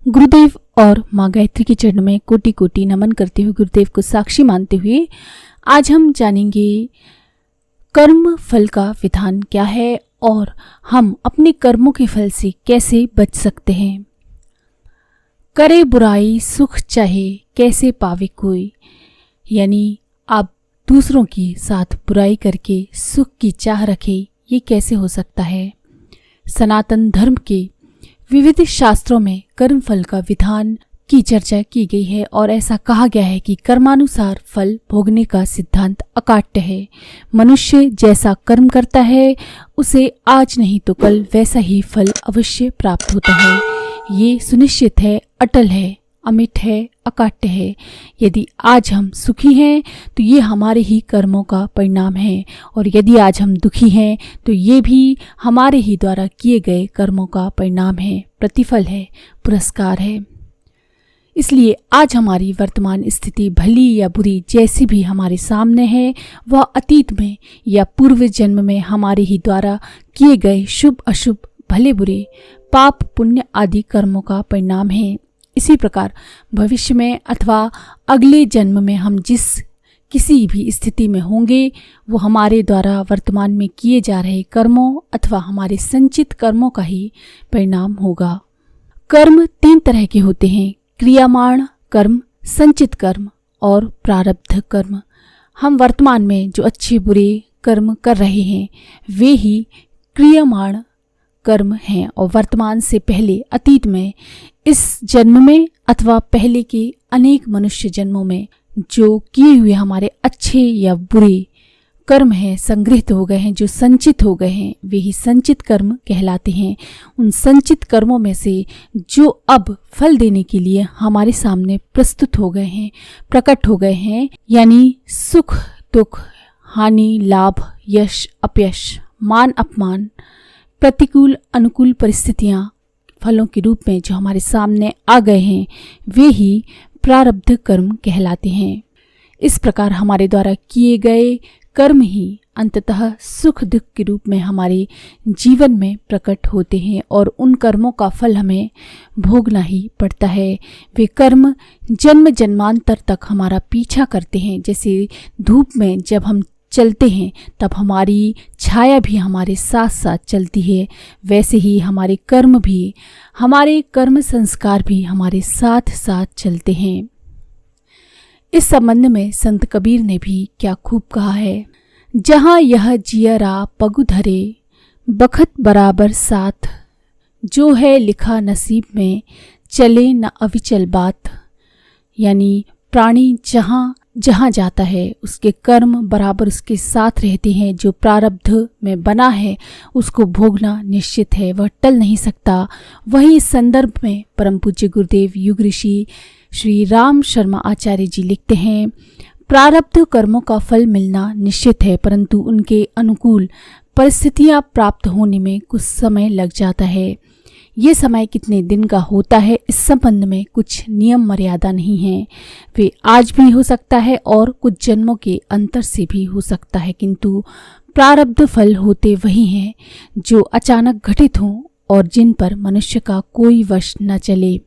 गुरुदेव और माँ गायत्री के चरणों में कोटि कोटि नमन करते हुए, गुरुदेव को साक्षी मानते हुए आज हम जानेंगे कर्म फल का विधान क्या है और हम अपने कर्मों के फल से कैसे बच सकते हैं। करे बुराई सुख चाहे कैसे पावे कोई, यानी आप दूसरों के साथ बुराई करके सुख की चाह रखें, ये कैसे हो सकता है। सनातन धर्म के विविध शास्त्रों में कर्म फल का विधान की चर्चा की गई है और ऐसा कहा गया है कि कर्मानुसार फल भोगने का सिद्धांत अकाट्य है। मनुष्य जैसा कर्म करता है उसे आज नहीं तो कल वैसा ही फल अवश्य प्राप्त होता है। ये सुनिश्चित है, अटल है, अमिट है, अकाट्य है। यदि आज हम सुखी हैं तो ये हमारे ही कर्मों का परिणाम है और यदि आज हम दुखी हैं तो ये भी हमारे ही द्वारा किए गए कर्मों का परिणाम है, प्रतिफल है, पुरस्कार है। इसलिए आज हमारी वर्तमान स्थिति भली या बुरी जैसी भी हमारे सामने है, वह अतीत में या पूर्व जन्म में हमारे ही द्वारा किए गए शुभ अशुभ, भले बुरे, पाप पुण्य आदि कर्मों का परिणाम है। इसी प्रकार भविष्य में अथवा अगले जन्म में हम जिस किसी भी स्थिति में होंगे वो हमारे द्वारा वर्तमान में किए जा रहे कर्मों अथवा हमारे संचित कर्मों का ही परिणाम होगा। कर्म तीन तरह के होते हैं: क्रियामाण कर्म, संचित कर्म और प्रारब्ध कर्म। हम वर्तमान में जो अच्छे बुरे कर्म कर रहे हैं वे ही क्रियामाण कर्म हैं और वर्तमान से पहले अतीत में, इस जन्म में अथवा पहले के अनेक मनुष्य जन्मों में जो किए हुए हमारे अच्छे या बुरे कर्म हैं, संग्रहित हो गए हैं, जो संचित हो गए हैं, वे ही संचित कर्म कहलाते हैं। उन संचित कर्मों में से जो अब फल देने के लिए हमारे सामने प्रस्तुत हो गए हैं, प्रकट हो गए हैं, यानी सुख दुख, हानि लाभ, यश अपयश, मान अपमान, प्रतिकूल अनुकूल परिस्थितियां फलों के रूप में जो हमारे सामने आ गए हैं, वे ही प्रारब्ध कर्म कहलाते हैं। इस प्रकार हमारे द्वारा किए गए कर्म ही अंततः सुख दुख के रूप में हमारे जीवन में प्रकट होते हैं और उन कर्मों का फल हमें भोगना ही पड़ता है। वे कर्म जन्म जन्मांतर तक हमारा पीछा करते हैं। जैसे धूप में जब हम चलते हैं तब हमारी छाया भी हमारे साथ साथ चलती है, वैसे ही हमारे कर्म भी, हमारे कर्म संस्कार भी हमारे साथ साथ चलते हैं। इस संबंध में संत कबीर ने भी क्या खूब कहा है: जहाँ यह जियरा पगु धरे बखत बराबर साथ, जो है लिखा नसीब में चले न अविचल बात। यानी प्राणी जहाँ जहाँ जाता है उसके कर्म बराबर उसके साथ रहते हैं। जो प्रारब्ध में बना है उसको भोगना निश्चित है, वह टल नहीं सकता। वही इस संदर्भ में परम पूज्य गुरुदेव युग ऋषि श्री राम शर्मा आचार्य जी लिखते हैं: प्रारब्ध कर्मों का फल मिलना निश्चित है, परंतु उनके अनुकूल परिस्थितियां प्राप्त होने में कुछ समय लग जाता है। ये समय कितने दिन का होता है इस संबंध में कुछ नियम मर्यादा नहीं है। वे आज भी हो सकता है और कुछ जन्मों के अंतर से भी हो सकता है, किंतु प्रारब्ध फल होते वही हैं जो अचानक घटित हों और जिन पर मनुष्य का कोई वश न चले।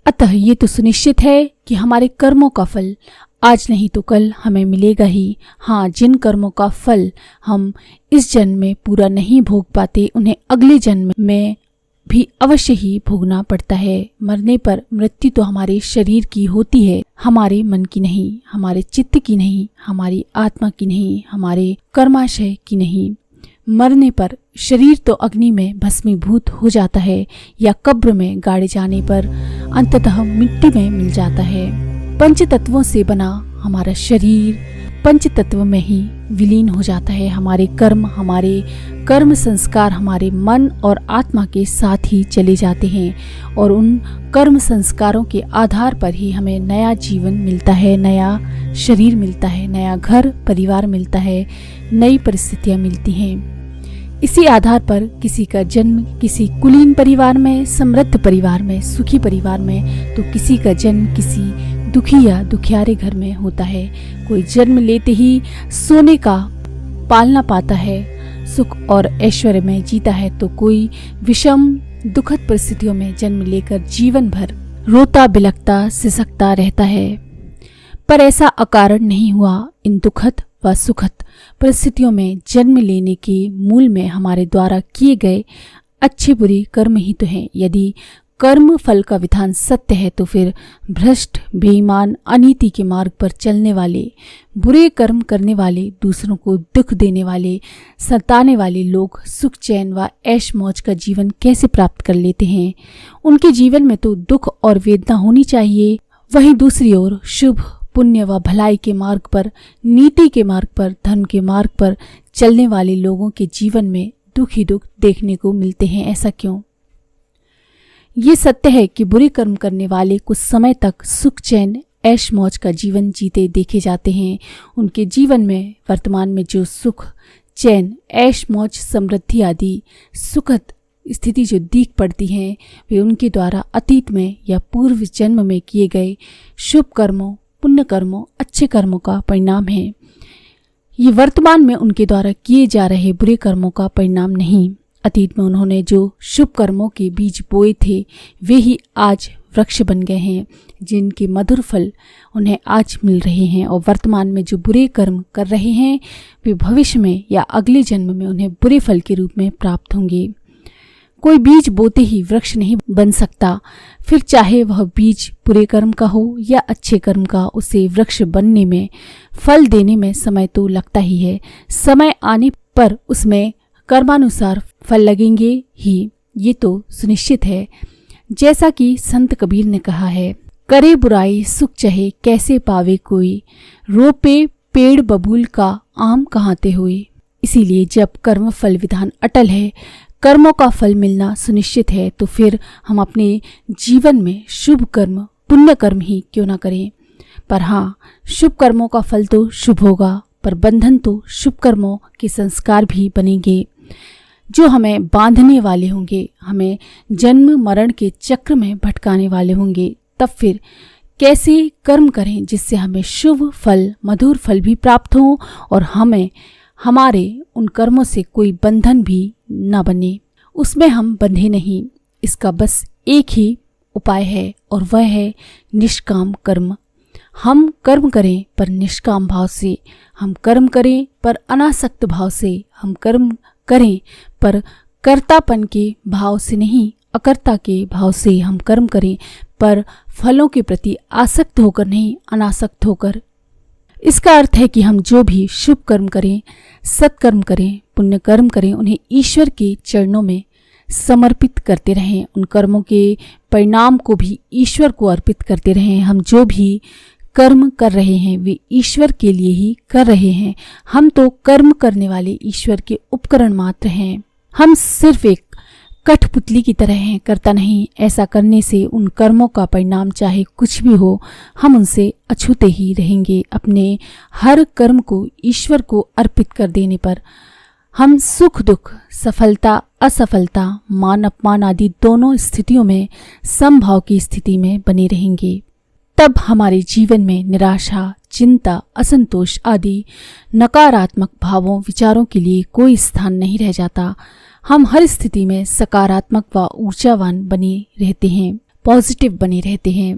अतः ये तो सुनिश्चित है कि हमारे कर्मों का फल आज नहीं तो कल हमें मिलेगा ही। हाँ, जिन कर्मों का फल हम इस जन्म में पूरा नहीं भोग पाते उन्हें अगले जन्म में भी अवश्य ही भोगना पड़ता है। मरने पर मृत्यु तो हमारे शरीर की होती है, हमारे मन की नहीं, हमारे चित्त की नहीं, हमारी आत्मा की नहीं, हमारे कर्माशय की नहीं। मरने पर शरीर तो अग्नि में भस्मीभूत हो जाता है या कब्र में गाड़े जाने पर अंततः मिट्टी में मिल जाता है। पंच तत्वों से बना हमारा शरीर पंच तत्व में ही विलीन हो जाता है। हमारे कर्म संस्कार हमारे मन और आत्मा के साथ ही चले जाते हैं और उन कर्म संस्कारों के आधार पर ही हमें नया जीवन मिलता है, नया शरीर मिलता है, नया घर परिवार मिलता है, नई परिस्थितियां मिलती हैं। इसी आधार पर किसी का जन्म किसी कुलीन परिवार में, समृद्ध परिवार में, सुखी परिवार में, तो किसी का जन्म किसी दुखी या दुखियारे घर में होता है। कोई जन्म लेते ही सोने का पालना पाता है, सुख और ऐश्वर्य में जीता है, तो कोई विषम दुखद परिस्थितियों में जन्म लेकर जीवन भर रोता बिलखता सिसकता रहता है। पर ऐसा अकारण नहीं हुआ। इन दुखद व सुखद परिस्थितियों में जन्म लेने के मूल में हमारे द्वारा किए गए अच्छे बुरे कर्म ही तो हैं। यदि कर्म फल का विधान सत्य है तो फिर भ्रष्ट, बेईमान, अनीति के मार्ग पर चलने वाले, बुरे कर्म करने वाले, दूसरों को दुख देने वाले, सताने वाले लोग सुख चैन व ऐश मौज का जीवन कैसे प्राप्त कर लेते हैं? उनके जीवन में तो दुख और वेदना होनी चाहिए। वहीं दूसरी ओर शुभ, पुण्य व भलाई के मार्ग पर, नीति के मार्ग पर, धर्म के मार्ग पर चलने वाले लोगों के जीवन में दुख ही दुख देखने को मिलते हैं। ऐसा क्यों? ये सत्य है कि बुरे कर्म करने वाले कुछ समय तक सुख चैन ऐश मौज का जीवन जीते देखे जाते हैं। उनके जीवन में वर्तमान में जो सुख चैन ऐश मौज समृद्धि आदि सुखद स्थिति जो दिख पड़ती हैं, वे उनके द्वारा अतीत में या पूर्व जन्म में किए गए शुभ कर्मों, पुण्य कर्मों, अच्छे कर्मों का परिणाम है। ये वर्तमान में उनके द्वारा किए जा रहे बुरे कर्मों का परिणाम नहीं। अतीत में उन्होंने जो शुभ कर्मों के बीज बोए थे वे ही आज वृक्ष बन गए हैं, जिनके मधुर फल उन्हें आज मिल रहे हैं। और वर्तमान में जो बुरे कर्म कर रहे हैं वे भविष्य में या अगले जन्म में उन्हें बुरे फल के रूप में प्राप्त होंगे। कोई बीज बोते ही वृक्ष नहीं बन सकता, फिर चाहे वह बीज बुरे कर्म का हो या अच्छे कर्म का, उसे वृक्ष बनने में, फल देने में समय तो लगता ही है। समय आने पर उसमें कर्मानुसार फल लगेंगे ही, ये तो सुनिश्चित है। जैसा कि संत कबीर ने कहा है, करे बुराई सुख चहे कैसे पावे कोई, रोपे पेड़ बबूल का आम कहाते हुए। इसीलिए जब कर्म फल विधान अटल है, कर्मों का फल मिलना सुनिश्चित है, तो फिर हम अपने जीवन में शुभ कर्म, पुण्य कर्म ही क्यों ना करें। पर हाँ, शुभ कर्मों का फल तो शुभ होगा, पर बंधन तो शुभ कर्मों के संस्कार भी बनेंगे जो हमें बांधने वाले होंगे, हमें जन्म मरण के चक्र में भटकाने वाले होंगे। तब फिर कैसे कर्म करें जिससे हमें शुभ फल, मधुर फल भी प्राप्त हो और हमें हमारे उन कर्मों से कोई बंधन भी न बने, उसमें हम बंधे नहीं। इसका बस एक ही उपाय है और वह है निष्काम कर्म। हम कर्म करें पर निष्काम भाव से, हम कर्म करें पर अनासक्त भाव से, हम कर्म करें पर कर्तापन के भाव से नहीं, अकर्ता के भाव से हम कर्म करें, पर फलों के प्रति आसक्त होकर नहीं, अनासक्त होकर। इसका अर्थ है कि हम जो भी शुभ कर्म करें, सत्कर्म करें, पुण्य कर्म करें, उन्हें ईश्वर के चरणों में समर्पित करते रहें। उन कर्मों के परिणाम को भी ईश्वर को अर्पित करते रहें। हम जो भी कर्म कर रहे हैं वे ईश्वर के लिए ही कर रहे हैं। हम तो कर्म करने वाले ईश्वर के उपकरण मात्र हैं। हम सिर्फ एक कठपुतली की तरह हैं, करता नहीं। ऐसा करने से उन कर्मों का परिणाम चाहे कुछ भी हो, हम उनसे अछूते ही रहेंगे। अपने हर कर्म को ईश्वर को अर्पित कर देने पर हम सुख दुख, सफलता असफलता, मान अपमान आदि दोनों स्थितियों में समभाव की स्थिति में बने रहेंगे। तब हमारे जीवन में निराशा, चिंता, असंतोष आदि नकारात्मक भावों, विचारों के लिए कोई स्थान नहीं रह जाता। हम हर स्थिति में सकारात्मक व ऊर्जावान बने रहते हैं, पॉजिटिव बने रहते हैं,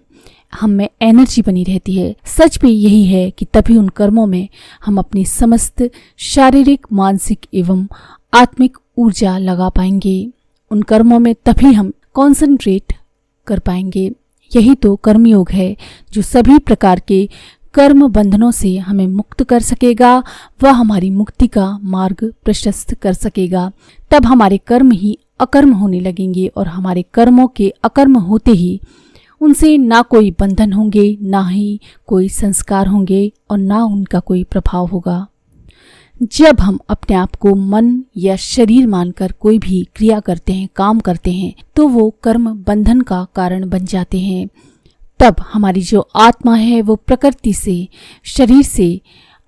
हम में एनर्जी बनी रहती है। सच भी यही है कि तभी उन कर्मों में हम अपनी समस्त शारीरिक, मानसिक एवं आत्मिक ऊर्जा लगा पाएंगे। उन कर्मों में तभी हम कॉन्सेंट्रेट कर पाएंगे। यही तो कर्मयोग है जो सभी प्रकार के कर्म बंधनों से हमें मुक्त कर सकेगा व हमारी मुक्ति का मार्ग प्रशस्त कर सकेगा। तब हमारे कर्म ही अकर्म होने लगेंगे और हमारे कर्मों के अकर्म होते ही उनसे ना कोई बंधन होंगे, ना ही कोई संस्कार होंगे और ना उनका कोई प्रभाव होगा। जब हम अपने आप को मन या शरीर मानकर कोई भी क्रिया करते हैं, काम करते हैं, तो वो कर्म बंधन का कारण बन जाते हैं। तब हमारी जो आत्मा है वो प्रकृति से, शरीर से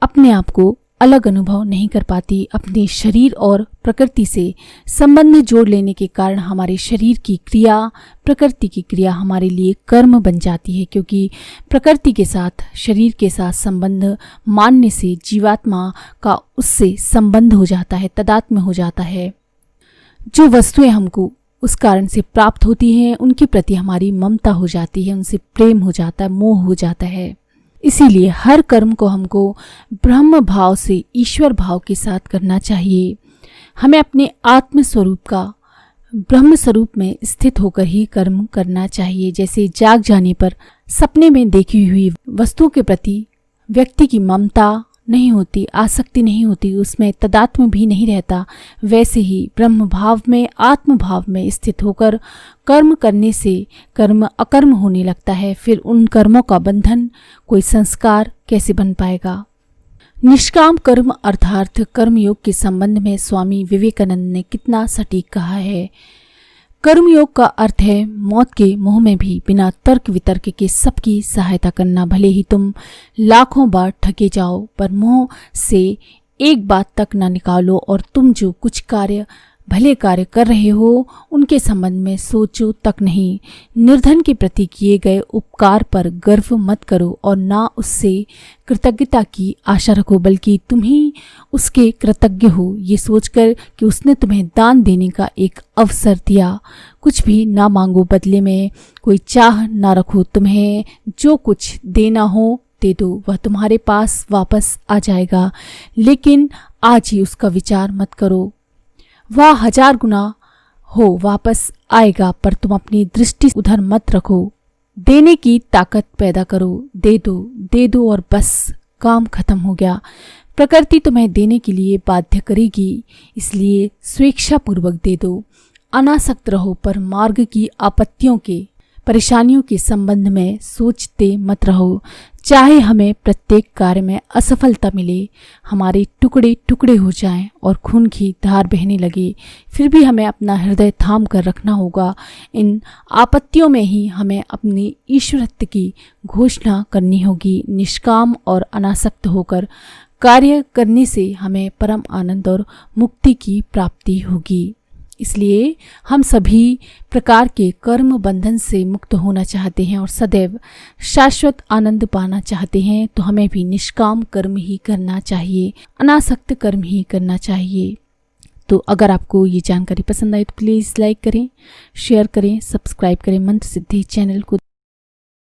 अपने आप को अलग अनुभव नहीं कर पाती। अपने शरीर और प्रकृति से संबंध जोड़ लेने के कारण हमारे शरीर की क्रिया, प्रकृति की क्रिया हमारे लिए कर्म बन जाती है, क्योंकि प्रकृति के साथ, शरीर के साथ संबंध मानने से जीवात्मा का उससे संबंध हो जाता है, तादात्म्य हो जाता है। जो वस्तुएं हमको उस कारण से प्राप्त होती हैं, उनके प्रति हमारी ममता हो जाती है, उनसे प्रेम हो जाता है, मोह हो जाता है। इसीलिए हर कर्म को हमको ब्रह्म भाव से, ईश्वर भाव के साथ करना चाहिए। हमें अपने आत्म स्वरूप का ब्रह्म स्वरूप में स्थित होकर ही कर्म करना चाहिए। जैसे जाग जाने पर सपने में देखी हुई वस्तुओं के प्रति व्यक्ति की ममता नहीं होती, आसक्ति नहीं होती, उसमें तदात्म भी नहीं रहता, वैसे ही ब्रह्म भाव में, आत्म भाव में स्थित होकर कर्म करने से कर्म अकर्म होने लगता है। फिर उन कर्मों का बंधन, कोई संस्कार कैसे बन पाएगा। निष्काम कर्म अर्थात कर्मयोग के संबंध में स्वामी विवेकानंद ने कितना सटीक कहा है। कर्मयोग का अर्थ है मौत के मुंह में भी बिना तर्क वितर्क के सबकी सहायता करना। भले ही तुम लाखों बार ठगे जाओ, पर मुंह से एक बात तक ना निकालो और तुम जो कुछ भले कार्य कर रहे हो उनके संबंध में सोचो तक नहीं। निर्धन के प्रति किए गए उपकार पर गर्व मत करो और ना उससे कृतज्ञता की आशा रखो, बल्कि तुम ही उसके कृतज्ञ हो ये सोचकर कि उसने तुम्हें दान देने का एक अवसर दिया। कुछ भी ना मांगो, बदले में कोई चाह ना रखो। तुम्हें जो कुछ देना हो दे दो, वह तुम्हारे पास वापस आ जाएगा, लेकिन आज ही उसका विचार मत करो। वह 1000 गुना हो वापस आएगा, पर तुम अपनी दृष्टि उधर मत रखो। देने की ताकत पैदा करो, दे दो और बस काम खत्म हो गया। प्रकृति तुम्हें देने के लिए बाध्य करेगी, इसलिए स्वेच्छापूर्वक दे दो। अनासक्त रहो, पर मार्ग की आपत्तियों के, परेशानियों के संबंध में सोचते मत रहो। चाहे हमें प्रत्येक कार्य में असफलता मिले, हमारे टुकड़े टुकड़े हो जाएं और खून की धार बहने लगे, फिर भी हमें अपना हृदय थाम कर रखना होगा। इन आपत्तियों में ही हमें अपनी ईश्वरत्व की घोषणा करनी होगी। निष्काम और अनासक्त होकर कार्य करने से हमें परम आनंद और मुक्ति की प्राप्ति होगी। इसलिए हम सभी प्रकार के कर्म बंधन से मुक्त होना चाहते हैं और सदैव शाश्वत आनंद पाना चाहते हैं, तो हमें भी निष्काम कर्म ही करना चाहिए, अनासक्त कर्म ही करना चाहिए। तो अगर आपको ये जानकारी पसंद आई तो प्लीज़ लाइक करें, शेयर करें, सब्सक्राइब करें मंत्र सिद्धि चैनल को।